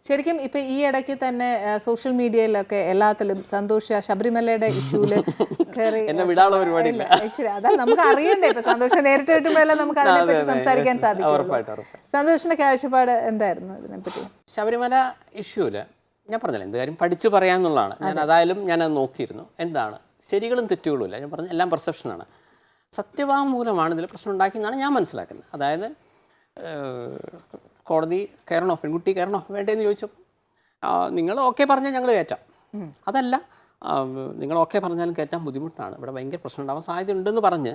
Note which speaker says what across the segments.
Speaker 1: ശരിക്കും ഇപ്പൊ ഈ ഇടയ്ക്ക് തന്നെ സോഷ്യൽ മീഡിയയിലൊക്കെ എല്ലാത്തിലും സന്തോഷ് ശബരിമലയുടെ ഇഷ്യൂല് അതാ നമുക്ക് അറിയണ്ടേ ഇപ്പൊ സന്തോഷം നേരിട്ട് കിട്ടുമ്പോഴെല്ലാം നമുക്ക് അതിനെപ്പറ്റി സംസാരിക്കാൻ സാധിക്കും. സന്തോഷിന്റെ കാഴ്ചപ്പാട് എന്തായിരുന്നു ഇതിനെപ്പറ്റി?
Speaker 2: ശബരിമല ഇഷ്യൂല് ഞാൻ പറഞ്ഞില്ല, എന്ത് കാര്യം പഠിച്ചു പറയാന്നുള്ളതാണ്. ഞാൻ അതായാലും ഞാനത് നോക്കിയിരുന്നു. എന്താണ് ശരികളും തെറ്റുകളും ഇല്ല, ഞാൻ പറഞ്ഞ എല്ലാം പെർസെപ്ഷനാണ്. സത്യവാങ്മൂലമാണ് ഇതിൽ പ്രശ്നം ഉണ്ടാക്കിയെന്നാണ് ഞാൻ മനസ്സിലാക്കുന്നത്. അതായത് കോടതി കയറണോ, പെൺകുട്ടി കയറണോ വേണ്ടതെന്ന് ചോദിച്ചപ്പോൾ നിങ്ങൾ ഓക്കെ പറഞ്ഞാൽ ഞങ്ങൾ കയറ്റാം, അതല്ല നിങ്ങൾ ഓക്കെ പറഞ്ഞാലും കയറ്റാൻ ബുദ്ധിമുട്ടാണ്, ഇവിടെ ഭയങ്കര പ്രശ്നം ഉണ്ടാവാൻ സാധ്യത ഉണ്ടെന്ന് പറഞ്ഞ്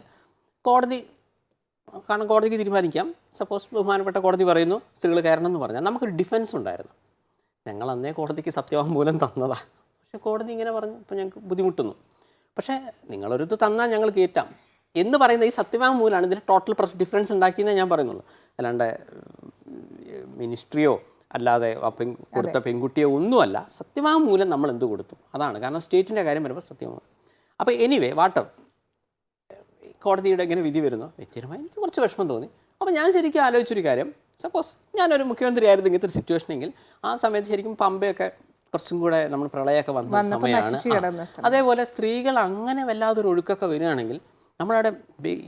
Speaker 2: കോടതി, കാരണം കോടതിക്ക് തീരുമാനിക്കാം. സപ്പോസ് ബഹുമാനപ്പെട്ട കോടതി പറയുന്നു സ്ത്രീകൾ കയറണം എന്ന് പറഞ്ഞാൽ നമുക്കൊരു ഡിഫൻസ് ഉണ്ടായിരുന്നു. ഞങ്ങൾ അന്നേ കോടതിക്ക് സത്യവാങ്മൂലം തന്നതാണ്, പക്ഷേ കോടതി ഇങ്ങനെ പറഞ്ഞു, ഇപ്പോൾ ഞങ്ങൾക്ക് ബുദ്ധിമുട്ടുന്നു. പക്ഷേ നിങ്ങളൊരിത് തന്നാൽ ഞങ്ങൾ കയറ്റാം എന്ന് പറയുന്ന ഈ സത്യവാങ്മൂലമാണ് ഇതിൽ ടോട്ടൽ ഡിഫറൻസ് ഉണ്ടാക്കിയെന്നേ ഞാൻ പറയുന്നുള്ളൂ. അല്ലാണ്ട് മിനിസ്ട്രിയോ അല്ലാതെ കൊടുത്ത പെൺകുട്ടിയോ ഒന്നുമല്ല. സത്യവാങ്മൂലം നമ്മൾ എന്ത് കൊടുത്തു അതാണ്. കാരണം സ്റ്റേറ്റിൻ്റെ കാര്യം വരുമ്പോൾ സത്യവാങ്മൂലം. അപ്പോൾ എനിവേ വാട്ടർ കോടതിയുടെ ഇങ്ങനെ വിധി വരുന്നു, വ്യക്തിപരമായി എനിക്ക് കുറച്ച് വിഷമം തോന്നി. അപ്പോൾ ഞാൻ ശരിക്കും ആലോചിച്ചൊരു കാര്യം, സപ്പോസ് ഞാനൊരു മുഖ്യമന്ത്രി ആയിരുന്നു ഇങ്ങനത്തെ ഒരു സിറ്റുവേഷനെങ്കിൽ ആ സമയത്ത് ശരിക്കും പമ്പയൊക്കെ കുറച്ചും കൂടെ നമ്മൾ പ്രളയമൊക്കെ വന്ന സമയമാണ്. അതേപോലെ സ്ത്രീകൾ അങ്ങനെ വല്ലാതൊരു ഒഴുക്കൊക്കെ വരികയാണെങ്കിൽ നമ്മളവിടെ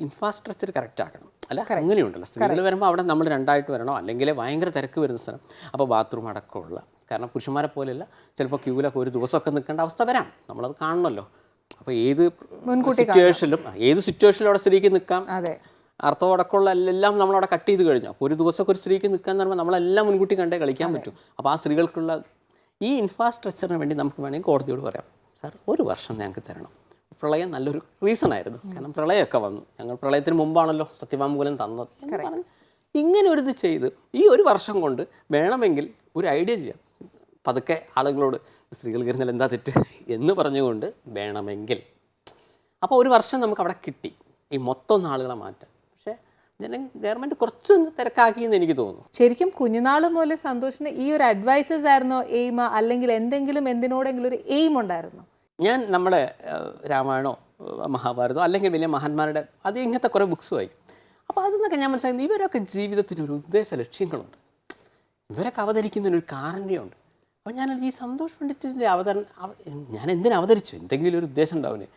Speaker 2: ഇൻഫ്രാസ്ട്രക്ചർ കറക്റ്റ് ആക്കണം. അല്ല അങ്ങനെയുണ്ടല്ലോ, സ്ത്രീകൾ വരുമ്പോൾ അവിടെ നമ്മൾ രണ്ടായിട്ട് വരണോ, അല്ലെങ്കിൽ ഭയങ്കര തിരക്ക് വരുന്ന സ്ഥലം. അപ്പോൾ ബാത്റൂം അടക്കമുള്ള, കാരണം പുരുഷന്മാരെ പോലെയല്ല, ചിലപ്പോൾ ക്യൂവിലൊക്കെ ഒരു ദിവസമൊക്കെ നിൽക്കേണ്ട അവസ്ഥ വരാം, നമ്മളത് കാണണമല്ലോ. അപ്പോൾ ഏത് സിറ്റുവേഷനിലും അവിടെ സ്ത്രീക്ക് നിൽക്കാം. അർത്ഥമടക്കമുള്ള എല്ലാം നമ്മളവിടെ കട്ട് ചെയ്ത് കഴിഞ്ഞു. അപ്പോൾ ഒരു ദിവസമൊക്കെ ഒരു സ്ത്രീക്ക് നിൽക്കുക എന്ന് പറയുമ്പോൾ നമ്മളെല്ലാം മുൻകൂട്ടി കണ്ടേ കളിക്കാൻ പറ്റും. അപ്പോൾ ആ സ്ത്രീകൾക്കുള്ള ഈ ഇൻഫ്രാസ്ട്രക്ചറിന് വേണ്ടി നമുക്ക് വേണമെങ്കിൽ കോടതിയോട് പറയാം, സാർ ഒരു വർഷം ഞങ്ങൾക്ക് തരണം. പ്രളയം നല്ലൊരു റീസൺ ആയിരുന്നു, കാരണം പ്രളയമൊക്കെ വന്നു, ഞങ്ങൾ പ്രളയത്തിന് മുമ്പാണല്ലോ സത്യവാങ്മൂലം തന്നത് എന്ന് പറഞ്ഞ് ഇങ്ങനെ ഒരു ഇത് ചെയ്ത് ഈ ഒരു വർഷം കൊണ്ട് വേണമെങ്കിൽ ഒരു ഐഡിയ ചെയ്യാം. പതുക്കെ ആളുകളോട് സ്ത്രീകൾ കയറുന്നതിൽ എന്താ തെറ്റ് എന്ന് പറഞ്ഞുകൊണ്ട് വേണമെങ്കിൽ. അപ്പോൾ ഒരു വർഷം നമുക്ക് അവിടെ കിട്ടി ഈ മൊത്തം ആളുകളെ മാറ്റാൻ. പക്ഷേ ഗവൺമെൻറ് കുറച്ചൊന്ന് തിരക്കാക്കിയെന്ന് എനിക്ക് തോന്നുന്നു.
Speaker 1: ശരിക്കും കുഞ്ഞുനാൾ മുതൽ സന്തോഷിന് ഈ ഒരു അഡ്വൈസസ് ആയിരുന്നോ എയിം, അല്ലെങ്കിൽ എന്തിനോടെങ്കിലും ഒരു എയിം ഉണ്ടായിരുന്നോ?
Speaker 2: ഞാൻ നമ്മുടെ രാമായണോ മഹാഭാരതമോ അല്ലെങ്കിൽ വലിയ മഹാന്മാരുടെ അത് ഇങ്ങനത്തെ കുറേ ബുക്സ് വായിക്കും. അപ്പോൾ അതിൽ ഞാൻ മനസ്സിലാക്കുന്നത് ഇവരൊക്കെ ജീവിതത്തിനൊരു ഉദ്ദേശ ലക്ഷ്യങ്ങളുണ്ട്, ഇവരൊക്കെ അവതരിക്കുന്നതിനൊരു കാരണമുണ്ട്. അപ്പോൾ ഞാൻ ഈ സന്തോഷ് പണ്ഡിറ്റിൻ്റെ ഞാൻ എന്തിനു അവതരിച്ചു, എന്തെങ്കിലും ഒരു ഉദ്ദേശം ഉണ്ടാവില്ലേ.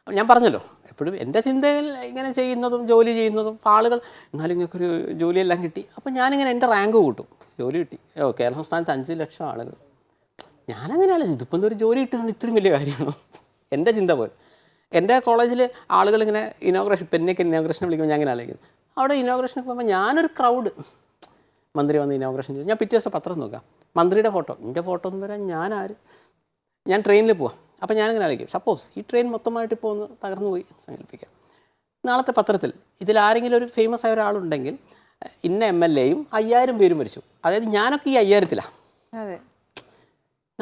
Speaker 2: ഞാൻ പറഞ്ഞല്ലോ എപ്പോഴും എൻ്റെ ചിന്തയിൽ ഇങ്ങനെ ചെയ്യുന്നതും ജോലി ചെയ്യുന്നതും ആളുകൾ എന്നാലും ഇങ്ങനൊരു ജോലിയെല്ലാം കിട്ടി. അപ്പോൾ ഞാനിങ്ങനെ എൻ്റെ റാങ്ക് കൂട്ടും, ജോലി കിട്ടി, കേരള സംസ്ഥാനത്ത് 5 ലക്ഷം ആളുകൾ. ഞാനങ്ങനെയല്ല, ഇതിപ്പം ഒരു ജോലി കിട്ടുന്നത് ഇത്രയും വലിയ കാര്യമാണോ, എൻ്റെ ചിന്ത പോലെ. എൻ്റെ കോളേജിൽ ആളുകളിങ്ങനെ ഇനോഗ്രേഷൻ, പെന്നൊക്കെ ഇനോഗ്രേഷൻ വിളിക്കുമ്പോൾ ഞാൻ അങ്ങനെ ആലോചിക്കുന്നു. അവിടെ ഇനോഗ്രേഷനൊക്കെ പോകുമ്പോൾ ഞാനൊരു ക്രൗഡ്, മന്ത്രി വന്ന് ഇനോഗ്രേഷൻ ചെയ്തു, ഞാൻ പിറ്റേ ദിവസം പത്രം നോക്കാം, മന്ത്രിയുടെ ഫോട്ടോ, എൻ്റെ ഫോട്ടോ ഒന്നും വരാൻ ഞാനാര്. ഞാൻ ട്രെയിനിൽ പോവാം, അപ്പോൾ ഞാനിങ്ങനെ ആലോചിക്കും, സപ്പോസ് ഈ ട്രെയിൻ മൊത്തമായിട്ട് ഇപ്പോൾ ഒന്ന് തകർന്നു പോയി സങ്കല്പിക്കാം, നാളത്തെ പത്രത്തിൽ ഇതിലാരെങ്കിലും ഒരു ഫേമസ് ആയ ഒരാളുണ്ടെങ്കിൽ ഇന്ന MLA-യും 5000 പേരും മരിച്ചു, അതായത് ഞാനൊക്കെ ഈ 5000-ത്തിലാണ്.
Speaker 1: അതെ,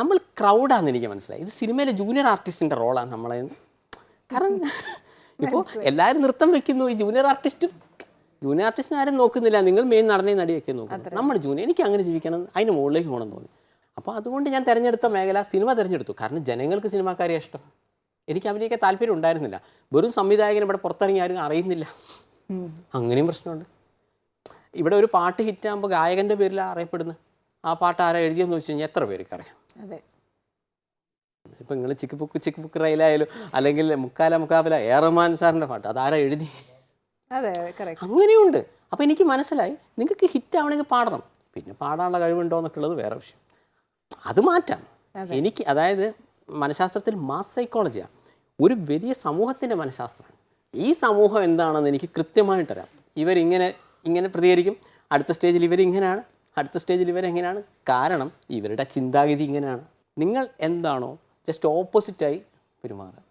Speaker 2: നമ്മൾ ക്രൗഡാണെന്ന് എനിക്ക് മനസ്സിലായി. ഇത് സിനിമയിലെ ജൂനിയർ ആർട്ടിസ്റ്റിൻ്റെ റോളാണ് നമ്മളെ. കാരണം ഇപ്പോൾ എല്ലാവരും നൃത്തം വെക്കുന്നു, ഈ ജൂനിയർ ആർട്ടിസ്റ്റിനെ ആരും നോക്കുന്നില്ല, നിങ്ങൾ മെയിൻ നടനെയും നടിയൊക്കെ നോക്കുന്നു. നമ്മൾ ജൂനിയർ, എനിക്ക് അങ്ങനെ ജീവിക്കണം, അതിന് മുകളിലേക്ക് പോകണം തോന്നി. അപ്പോൾ അതുകൊണ്ട് ഞാൻ തിരഞ്ഞെടുത്ത മേഖല സിനിമ തിരഞ്ഞെടുത്തു. കാരണം ജനങ്ങൾക്ക് സിനിമാക്കാരെ ഇഷ്ടം, എനിക്ക് അഭിനയിക്കാൻ താല്പര്യം ഉണ്ടായിരുന്നില്ല. വെറും സംവിധായകൻ ഇവിടെ പുറത്തിറങ്ങി ആരും അറിയുന്നില്ല, അങ്ങനെയും പ്രശ്നമുണ്ട്. ഇവിടെ ഒരു പാട്ട് ഹിറ്റാകുമ്പോൾ ഗായകൻ്റെ പേരിലാണ് അറിയപ്പെടുന്നത്. ആ പാട്ട് ആരാ എഴുതിയെന്ന് വെച്ച് കഴിഞ്ഞാൽ എത്ര പേർക്ക് അറിയാം.
Speaker 1: അതെ,
Speaker 2: ഇപ്പം നിങ്ങൾ ചിക്ക് ബുക്ക് റൈലായാലും അല്ലെങ്കിൽ മുക്കാബില റഹ്മാൻ സാറിൻ്റെ പാട്ട് അതാരാ എഴുതി, അങ്ങനെയുണ്ട്. അപ്പോൾ എനിക്ക് മനസ്സിലായി നിങ്ങൾക്ക് ഹിറ്റ് ആവണമെങ്കിൽ പാടണം, പിന്നെ പാടാനുള്ള കഴിവുണ്ടോ എന്നൊക്കെ ഉള്ളത് വേറെ വിഷയം, അത് മാറ്റാം. എനിക്ക് അതായത് മനഃശാസ്ത്രത്തിൽ മാസ് സൈക്കോളജിയാണ്, ഒരു വലിയ സമൂഹത്തിൻ്റെ മനഃശാസ്ത്രമാണ്. ഈ സമൂഹം എന്താണെന്ന് എനിക്ക് കൃത്യമായിട്ടറിയാം. ഇവരിങ്ങനെ പ്രതികരിക്കും, അടുത്ത സ്റ്റേജിൽ ഇവരിങ്ങനെയാണ്, അടുത്ത സ്റ്റേജിൽ ഇവരെങ്ങനെയാണ്, കാരണം ഇവരുടെ ചിന്താഗതി ഇങ്ങനെയാണ്. നിങ്ങൾ എന്താണോ ജസ്റ്റ് ഓപ്പോസിറ്റായി പെരുമാറുക.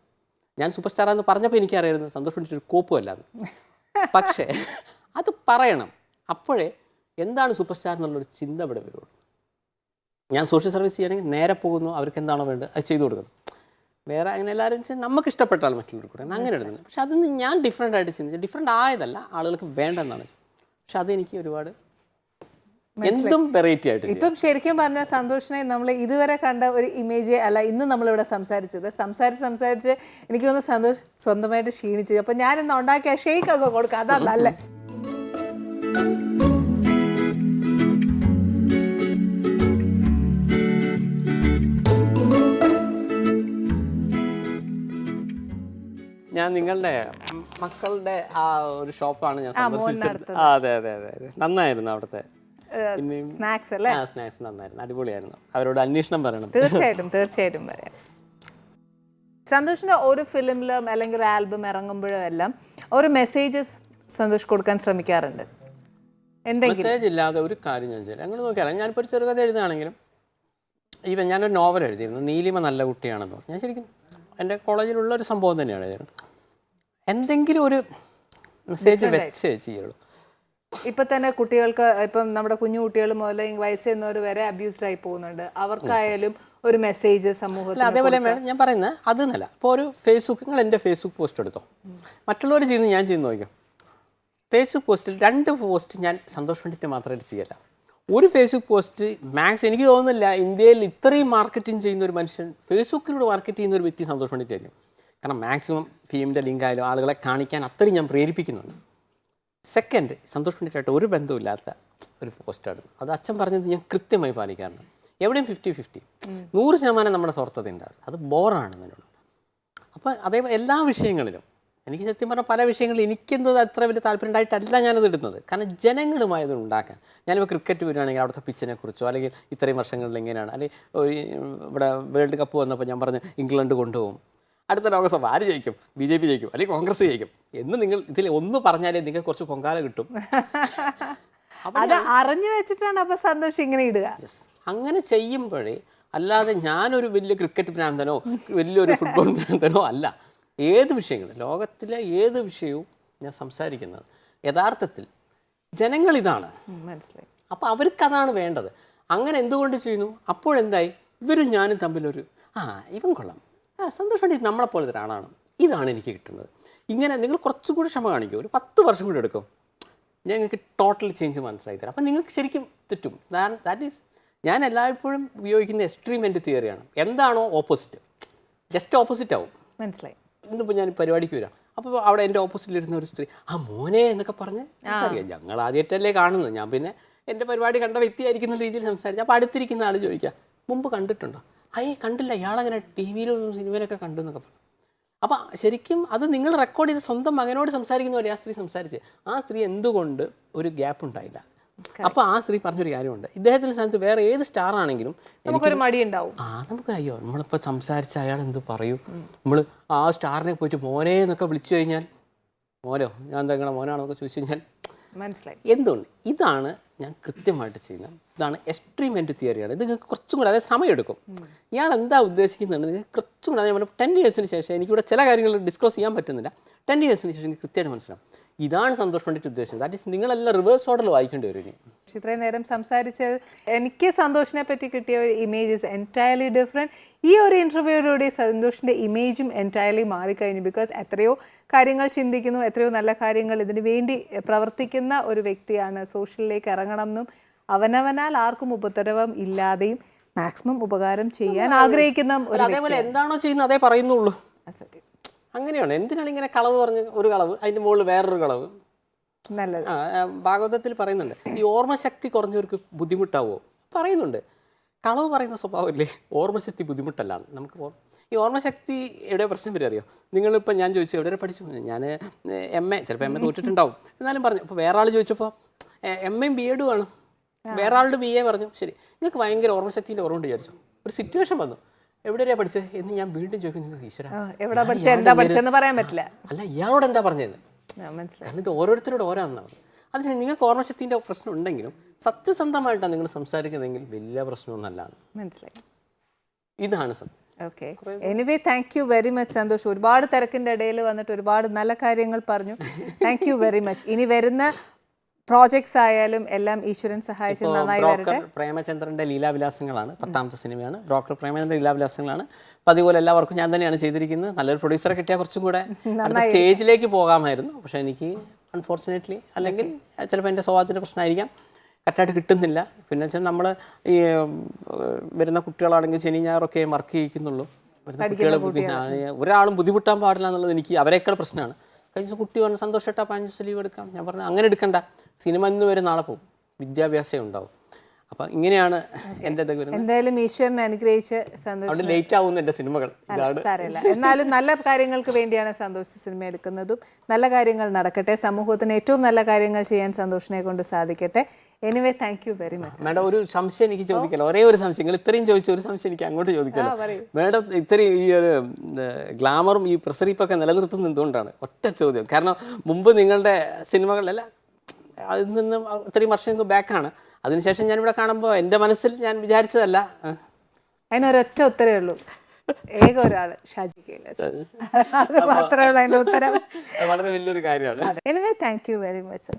Speaker 2: ഞാൻ സൂപ്പർ സ്റ്റാറാന്ന് പറഞ്ഞപ്പോൾ എനിക്കറിയായിരുന്നു സന്തോഷ് പണ്ഡിറ്റ് ഒരു കോപ്പുമല്ലാന്ന്, പക്ഷേ അത് പറയണം. അപ്പോഴേ എന്താണ് സൂപ്പർ സ്റ്റാർ എന്നുള്ളൊരു ചിന്ത ഇവിടെ വരുള്ളൂ. ഞാൻ സോഷ്യൽ സർവീസ് ചെയ്യണമെങ്കിൽ നേരെ പോകുന്നു, അവർക്ക് എന്താണോ വേണ്ടത് അത് ചെയ്തു കൊടുക്കുന്നു. വേറെ അങ്ങനെ എല്ലാവരും നമുക്ക് ഇഷ്ടപ്പെട്ടാൽ മറ്റുള്ളവർ കൂടെ അങ്ങനെ എടുക്കുന്നത്. പക്ഷെ അതിന് ഞാൻ ഡിഫറെൻ്റ് ആയിട്ട് ചിന്തിച്ചു, ഡിഫറെൻ്റ് ആയതല്ല, ആളുകൾക്ക് വേണ്ടെന്നാണ്. പക്ഷെ അതെനിക്ക് ഒരുപാട് എന്തും വെറൈറ്റി ആയിട്ട്.
Speaker 1: ഇപ്പം ശരിക്കും പറഞ്ഞാൽ സന്തോഷിനെ നമ്മൾ ഇതുവരെ കണ്ട ഒരു ഇമേജ് അല്ല ഇന്ന് നമ്മളിവിടെ സംസാരിച്ച് എനിക്ക് തോന്നുന്നു സന്തോഷ് സ്വന്തമായിട്ട് ക്ഷീണിച്ചു. അപ്പം ഞാനിന്ന് ഉണ്ടാക്കിയ ഷേക്കൊക്കെ കൊടുക്കാം, അതാ നല്ല
Speaker 2: ഞാൻ നിങ്ങളുടെ മക്കളുടെ ആ ഒരു ഷോപ്പാണ് ഞാൻ സന്ദർശിച്ചത്. അതെ അതെ അതെ അതെ, നന്നായിരുന്നു അവിടുത്തെ
Speaker 1: സ്നാക്സ് അല്ലേ?
Speaker 2: സ്നാക്സ് നന്നായിരുന്നു, അടിപൊളിയായിരുന്നു. അവരോട് അന്വേഷണം പറയണം.
Speaker 1: തീർച്ചയായിട്ടും പറയാം. സന്തോഷിന്റെ ഒരു ഫിലിമിലും അല്ലെങ്കിൽ ഒരു ആൽബം ഇറങ്ങുമ്പോഴും എല്ലാം ഒരു മെസ്സേജസ് സന്തോഷ് കൊടുക്കാൻ ശ്രമിക്കാറുണ്ട്. എന്തെങ്കിലും
Speaker 2: മെസ്സേജ് ഇല്ലാതെ ഒരു കാര്യം ഞാൻ ചെയ്യാം. അങ്ങനെ നോക്കിയാൽ ഞാനിപ്പോൾ ഒരു ചെറുകഥ എഴുതുകയാണെങ്കിലും ഈവൻ ഞാനൊരു നോവൽ എഴുതിയിരുന്നു, നീലിമ നല്ല കുട്ടിയാണെന്ന് പറഞ്ഞു. ഞാൻ ശരിക്കും എൻ്റെ കോളേജിലുള്ള ഒരു സംഭവം തന്നെയാണ് എഴുതിയത്. എന്തെങ്കിലും ഒരു മെസ്സേജ് വെച്ചേ ചെയ്യുള്ളൂ.
Speaker 1: ഇപ്പം തന്നെ കുട്ടികൾക്ക്, ഇപ്പം നമ്മുടെ കുഞ്ഞു കുട്ടികൾ മുതൽ വയസ്സെന്നവർ വരെ അബ്യൂസ്ഡ് ആയി പോകുന്നുണ്ട്. അവർക്കായാലും ഒരു മെസ്സേജ് സമൂഹത്തിൽ
Speaker 2: അതേപോലെ വേണം ഞാൻ പറയുന്നത്. അത് എന്നല്ല, ഇപ്പോൾ ഒരു ഫേസ്ബുക്ക്, നിങ്ങൾ എൻ്റെ ഫേസ്ബുക്ക് പോസ്റ്റ് എടുത്തോ, മറ്റുള്ളവർ ചെയ്യുന്നത് ഞാൻ ചെയ്യുന്ന നോക്കാം. ഫേസ്ബുക്ക് പോസ്റ്റിൽ 2 പോസ്റ്റ് ഞാൻ സന്തോഷ് പണ്ഡിറ്റ് മാത്രമായിട്ട് ചെയ്യല്ല. ഒരു ഫേസ്ബുക്ക് പോസ്റ്റ് മാക്സ് എനിക്ക് തോന്നുന്നില്ല ഇന്ത്യയിൽ ഇത്രയും മാർക്കറ്റിംഗ് ചെയ്യുന്ന ഒരു മനുഷ്യൻ, ഫേസ്ബുക്കിലൂടെ മാർക്കറ്റ് ചെയ്യുന്ന ഒരു വ്യക്തി സന്തോഷ് പണ്ഡിറ്റ് ആയിരിക്കും. കാരണം മാക്സിമം ഫീമിൻ്റെ ലിങ്ക് ആയാലും ആളുകളെ കാണിക്കാൻ അത്രയും ഞാൻ പ്രേരിപ്പിക്കുന്നുണ്ട്. സെക്കൻഡ്, സന്തോഷ് പണ്ഡിറ്റായിട്ട് ഒരു ബന്ധമില്ലാത്ത ഒരു പോസ്റ്റാണ് അത്. അച്ഛൻ പറഞ്ഞത് ഞാൻ കൃത്യമായി പാലിക്കാറുണ്ട്. എവിടെയും 50-50, 100% നമ്മുടെ സ്വാർത്ഥത ഉണ്ടാവും. അത് ബോറാണ് എന്നോട്. അപ്പോൾ അതേപോലെ എല്ലാ വിഷയങ്ങളിലും എനിക്ക് സത്യം പറഞ്ഞാൽ പല വിഷയങ്ങളിൽ എനിക്കെന്തോ അത്ര വലിയ താല്പര്യം ഉണ്ടായിട്ടല്ല ഞാനത് ഇടുന്നത്. കാരണം ജനങ്ങളുമായത് ഉണ്ടാക്കാൻ. ഞാനിപ്പോൾ ക്രിക്കറ്റ് വരികയാണെങ്കിൽ അവിടുത്തെ പിച്ചിനെ കുറിച്ചോ, അല്ലെങ്കിൽ ഇത്രയും വർഷങ്ങളിൽ എങ്ങനെയാണ്, അല്ലെങ്കിൽ ഇവിടെ വേൾഡ് കപ്പ് വന്നപ്പോൾ ഞാൻ പറഞ്ഞ് ഇംഗ്ലണ്ട് കൊണ്ടുപോകും, അടുത്ത ലോകസഭ ആര് ജയിക്കും, BJP ജയിക്കും അല്ലെങ്കിൽ കോൺഗ്രസ് ജയിക്കും എന്ന് നിങ്ങൾ ഇതിൽ ഒന്ന് പറഞ്ഞാലേ നിങ്ങൾക്ക് കുറച്ച് പൊങ്കാല കിട്ടും.
Speaker 1: അത് അറിഞ്ഞു വെച്ചിട്ടാണ് അപ്പോൾ സന്തോഷം ഇങ്ങനെ ഇടുക.
Speaker 2: അങ്ങനെ ചെയ്യുമ്പോഴേ, അല്ലാതെ ഞാനൊരു വലിയ ക്രിക്കറ്റ് ഭ്രാന്തനോ വലിയൊരു ഫുട്ബോൾ ഭ്രാന്തനോ അല്ല. ഏത് വിഷയങ്ങളും, ലോകത്തിലെ ഏത് വിഷയവും ഞാൻ സംസാരിക്കുന്നത് യഥാർത്ഥത്തിൽ ജനങ്ങളിതാണ്
Speaker 1: മനസ്സിലായി.
Speaker 2: അപ്പോൾ അവർക്കതാണ് വേണ്ടത്. അങ്ങനെ എന്തുകൊണ്ട് ചെയ്യുന്നു? അപ്പോഴെന്തായി, ഇവരും ഞാനും തമ്മിലൊരു ഇവൻ കൊള്ളാം, സന്തോഷ് പണ്ഡിറ്റ് നമ്മളെപ്പോലെ ഒരാളാണ്, ഇതാണ് എനിക്ക് കിട്ടുന്നത്. ഇങ്ങനെ നിങ്ങൾ കുറച്ചുകൂടി ക്ഷമ കാണിക്കും, ഒരു 10 വർഷം കൂടി എടുക്കും, ഞങ്ങൾക്ക് ടോട്ടൽ ചേഞ്ച് മനസ്സിലായി തരാം. അപ്പം നിങ്ങൾക്ക് ശരിക്കും തെറ്റും. ദാറ്റ് ഈസ് ഞാൻ എല്ലായ്പ്പോഴും ഉപയോഗിക്കുന്ന എക്സ്ട്രീമെൻ്റ് തിയറിയാണ്. എന്താണോ ഓപ്പോസിറ്റ് ജസ്റ്റ് ഓപ്പോസിറ്റ് ആവും.
Speaker 1: മനസ്സിലായി.
Speaker 2: ഇന്നിപ്പോൾ ഞാൻ പരിപാടിക്ക് വരാം, അപ്പോൾ അവിടെ എൻ്റെ ഓപ്പോസിറ്റിലിരുന്ന ഒരു സ്ത്രീ മോനെ എന്നൊക്കെ പറഞ്ഞ് സംസാരിക്കാം. ഞങ്ങൾ ആദ്യമായിട്ടല്ലേ കാണുന്നത്, ഞാൻ പിന്നെ എൻ്റെ പരിപാടി കണ്ട വ്യക്തിയായിരിക്കുന്ന രീതിയിൽ സംസാരിച്ചു. അപ്പോൾ അടുത്തിരിക്കുന്ന ആൾ ചോദിക്കുക, മുമ്പ് കണ്ടിട്ടുണ്ടോ? കണ്ടില്ല, ഇയാളങ്ങനെ TV-യിലും സിനിമയിലൊക്കെ കണ്ടു എന്നൊക്കെ പറഞ്ഞു. അപ്പോൾ ശരിക്കും അത് നിങ്ങൾ റെക്കോർഡ് ചെയ്ത് സ്വന്തം മകനോട് സംസാരിക്കുന്ന പോലെ ആ സ്ത്രീ സംസാരിച്ച്, ആ സ്ത്രീ എന്തുകൊണ്ട് ഒരു ഗ്യാപ്പ് ഉണ്ടായില്ല. അപ്പോൾ ആ സ്ത്രീ പറഞ്ഞൊരു കാര്യമുണ്ട്, ഇദ്ദേഹത്തിൻ്റെ സ്ഥാനത്ത് വേറെ ഏത് സ്റ്റാർ ആണെങ്കിലും
Speaker 1: നമുക്കൊരു മടി ഉണ്ടാവും.
Speaker 2: നമുക്ക് അയ്യോ നമ്മളിപ്പോൾ സംസാരിച്ച അയാൾ എന്ത് പറയും, നമ്മൾ ആ സ്റ്റാറിനെ പോയിട്ട് മോനെ എന്നൊക്കെ വിളിച്ചു കഴിഞ്ഞാൽ, മോനോ ഞാൻ എന്താ നിങ്ങളുടെ മോനാണെന്നൊക്കെ ചോദിച്ചു കഴിഞ്ഞാൽ
Speaker 1: മനസ്സിലായി.
Speaker 2: എന്തുകൊണ്ട്? ഇതാണ് ഞാൻ കൃത്യമായിട്ട് ചെയ്യുന്നത്. ഇതാണ് എക്സ്ട്രീമെൻ്റ് തിയറിയാണ്. ഇത് നിങ്ങൾക്ക് കുറച്ചും കൂടെ, അതായത് സമയമെടുക്കും. ഇയാൾ എന്താ ഉദ്ദേശിക്കുന്നുണ്ട് നിങ്ങൾക്ക് കുറച്ചും കൂടെ, അതേപോലെ 10 ഇയേഴ്സിന് ശേഷം എനിക്കിവിടെ ചില കാര്യങ്ങൾ ഡിസ്ക്ലോസ് ചെയ്യാൻ പറ്റുന്നില്ല. 10 ഇയേഴ്സിന് ശേഷം എനിക്ക് കൃത്യമായിട്ട് മനസ്സിലാവും. ഇതാണ് സന്തോഷ് പണ്ഡിറ്റ് ഉദ്ദേശിച്ചത്. ദാറ്റ് ഈസ് നിങ്ങളെല്ലാം റിവേഴ്സ് ഓർഡറിൽ വായിക്കേണ്ടി വരും. ഇനി
Speaker 1: ഇത്രയും നേരം സംസാരിച്ചത് എനിക്ക് സന്തോഷിനെ പറ്റി കിട്ടിയ ഒരു ഇമേജ് ഇസ് എൻറ്റയർലി ഡിഫറെൻറ്റ്. ഈ ഒരു ഇൻ്റർവ്യൂയിലൂടെ സന്തോഷിൻ്റെ ഇമേജും എൻറ്റയർലി മാറിക്കഴിഞ്ഞു. ബിക്കോസ് എത്രയോ കാര്യങ്ങൾ ചിന്തിക്കുന്നു, എത്രയോ നല്ല കാര്യങ്ങൾ ഇതിനു വേണ്ടി പ്രവർത്തിക്കുന്ന ഒരു വ്യക്തിയാണ്. സോഷ്യലിലേക്ക് ഇറങ്ങണം എന്നും അവനവനാൽ ആർക്കും ഉപദ്രവം ഇല്ലാതെയും മാക്സിമം ഉപകാരം ചെയ്യാൻ ആഗ്രഹിക്കുന്ന ഒരു,
Speaker 2: അതേപോലെ എന്താണോ ചെയ്യുന്നത് അതേ പറയുന്നുള്ളൂ.
Speaker 1: സത്യം
Speaker 2: അങ്ങനെയാണ്. എന്തിനാണ് ഇങ്ങനെ കളവ് പറഞ്ഞ് ഒരു കളവ്, അതിൻ്റെ മുകളിൽ വേറൊരു കളവ്.
Speaker 1: നല്ലത്.
Speaker 2: ഭാഗവതത്തിൽ പറയുന്നുണ്ട്, ഈ ഓർമ്മശക്തി കുറഞ്ഞവർക്ക് ബുദ്ധിമുട്ടാവോ പറയുന്നുണ്ട്. കളവ് പറയുന്ന സ്വഭാവമില്ലേ, ഓർമ്മശക്തി ബുദ്ധിമുട്ടല്ല. നമുക്ക് ഈ ഓർമ്മശക്തി എവിടെ പ്രശ്നം വരെ അറിയോ? നിങ്ങളിപ്പോൾ ഞാൻ ചോദിച്ചു എവിടെ പഠിച്ചു, ഞാൻ MA, ചിലപ്പോൾ MA തോറ്റിട്ടുണ്ടാവും, എന്നാലും പറഞ്ഞു. ഇപ്പോൾ വേറെ ആൾ ചോദിച്ചപ്പോൾ MAയും B.Ed ആണ്, വേറെ ആളുടെ BA പറഞ്ഞു. ശരി, നിങ്ങൾക്ക് ഭയങ്കര ഓർമ്മശക്തിൻ്റെ ഓർമ്മ വിചാരിച്ചു. ഒരു സിറ്റുവേഷൻ വന്നു, എവിടെയാണ് പഠിച്ചത് എന്ന് ഞാൻ വീണ്ടും ചോദിക്കും. നിങ്ങൾക്ക് ഈശ്വര
Speaker 1: എവിടെ പഠിച്ചത്, എന്താ പഠിച്ചതെന്ന് പറയാൻ പറ്റില്ല.
Speaker 2: അല്ല, ഇയാളോട് എന്താ പറഞ്ഞത്?
Speaker 1: മനസ്സിലായി.
Speaker 2: കാരണം ഇത് ഓരോരുത്തരോട് ഓരോന്നാണ്. അത് നിങ്ങൾക്ക് ഓർമ്മശക്തിൻ്റെ പ്രശ്നം ഉണ്ടെങ്കിലും സത്യസന്ധമായിട്ടാണ് നിങ്ങൾ സംസാരിക്കുന്നതെങ്കിൽ വലിയ പ്രശ്നമൊന്നുമല്ല.
Speaker 1: മനസ്സിലായി.
Speaker 2: ഇതാണ് സത്യം.
Speaker 1: Okay, anyway thank you very much Santhosh. ഒരുപാട് തിരക്കിൻ്റെ ഇടയിൽ വന്നിട്ട് ഒരുപാട് നല്ല കാര്യങ്ങൾ പറഞ്ഞു. Thank you very much. ഇനി വരുന്ന പ്രോജക്ട്സ് ആയാലും എല്ലാം ഈശ്വരൻ സഹായിച്ച് നന്നായി വരട്ടെ.
Speaker 2: പ്രേമചന്ദ്രൻ്റെ ലീലാവിലാസങ്ങളാണ് 10ാമത്തെ സിനിമയാണ്. ബ്രോക്കർ പ്രേമചന്ദ്രൻ്റെ ലീലാവിലാസങ്ങളാണ്. അപ്പോൾ അതുപോലെ എല്ലാവർക്കും ഞാൻ തന്നെയാണ് ചെയ്തിരിക്കുന്നത്. നല്ലൊരു പ്രൊഡ്യൂസറെ കിട്ടിയാൽ കുറച്ചും കൂടെ സ്റ്റേജിലേക്ക് പോകാമായിരുന്നു. പക്ഷേ എനിക്ക് അൺഫോർച്ചുനേറ്റ്ലി, അല്ലെങ്കിൽ ചിലപ്പോൾ എൻ്റെ സ്വഭാവത്തിൻ്റെ പ്രശ്നമായിരിക്കാം, കറക്റ്റായിട്ട് കിട്ടുന്നില്ല. പിന്നെ വെച്ചാൽ നമ്മൾ ഈ വരുന്ന കുട്ടികളാണെങ്കിൽ ശനി ഞായറൊക്കെ വർക്ക് ചെയ്യിക്കുന്നുള്ളൂ. വരുന്ന കുട്ടികൾ ഒരാളും ബുദ്ധിമുട്ടാൻ പാടില്ല എന്നുള്ളത് എനിക്ക് അവരേക്കാൾ പ്രശ്നമാണ്. കഴിഞ്ഞ ദിവസം കുട്ടി പറഞ്ഞു, സന്തോഷമായിട്ട് 15 ദിവസം ലീവ് എടുക്കാം. ഞാൻ പറഞ്ഞു അങ്ങനെ എടുക്കണ്ട, സിനിമ ഇന്ന് വരെ നാളെ പോകും, വിദ്യാഭ്യാസമേ ഉണ്ടാവും. അപ്പം ഇങ്ങനെയാണ് എൻ്റെ ഇതൊക്കെ വരുന്നത്.
Speaker 1: എന്തായാലും ഈശ്വരനെ അനുഗ്രഹിച്ച് സന്തോഷം.
Speaker 2: അവിടെ ലേറ്റ് ആവുന്നു എൻ്റെ സിനിമകൾ.
Speaker 1: സാരമില്ല, എന്നാലും നല്ല കാര്യങ്ങൾക്ക് വേണ്ടിയാണ് സന്തോഷ് സിനിമ എടുക്കുന്നതും. നല്ല കാര്യങ്ങൾ നടക്കട്ടെ, സമൂഹത്തിന് ഏറ്റവും നല്ല കാര്യങ്ങൾ ചെയ്യാൻ സന്തോഷിനെ കൊണ്ട് സാധിക്കട്ടെ. Anyway, thank you very much.
Speaker 2: Madam, ഒരു സംശയം എനിക്ക് ചോദിക്കല്ലോ, ഒരേ ഒരു സംശയം. നിങ്ങൾ ഇത്രയും ചോദിച്ച ഒരു സംശയം എനിക്ക് അങ്ങോട്ട് ചോദിക്കല്ലോ. മാഡം ഇത്രയും ഈ ഒരു ഗ്ലാമറും ഈ പ്രസരിപ്പൊക്കെ നിലനിർത്തുന്നത് എന്തുകൊണ്ടാണ്? ഒറ്റ ചോദ്യം. കാരണം മുമ്പ് നിങ്ങളുടെ സിനിമകളിലെല്ലാം അതിൽ നിന്ന് ഇത്രയും വർഷങ്ങൾക്ക് ബാക്കാണ്. അതിനുശേഷം ഞാനിവിടെ കാണുമ്പോൾ എൻ്റെ മനസ്സിൽ ഞാൻ വിചാരിച്ചതല്ല.
Speaker 1: അതിനൊരൊറ്റ ഉത്തരേ ഉള്ളൂ, ഏക ഒരാള് ഷാജി കൈലാസ്. അത് മാത്രമേ ഉള്ളൂ അതിന്റെ ഉത്തരം.
Speaker 2: വളരെ വലിയൊരു കാര്യമാണ്.
Speaker 1: Anyway, thank you very much.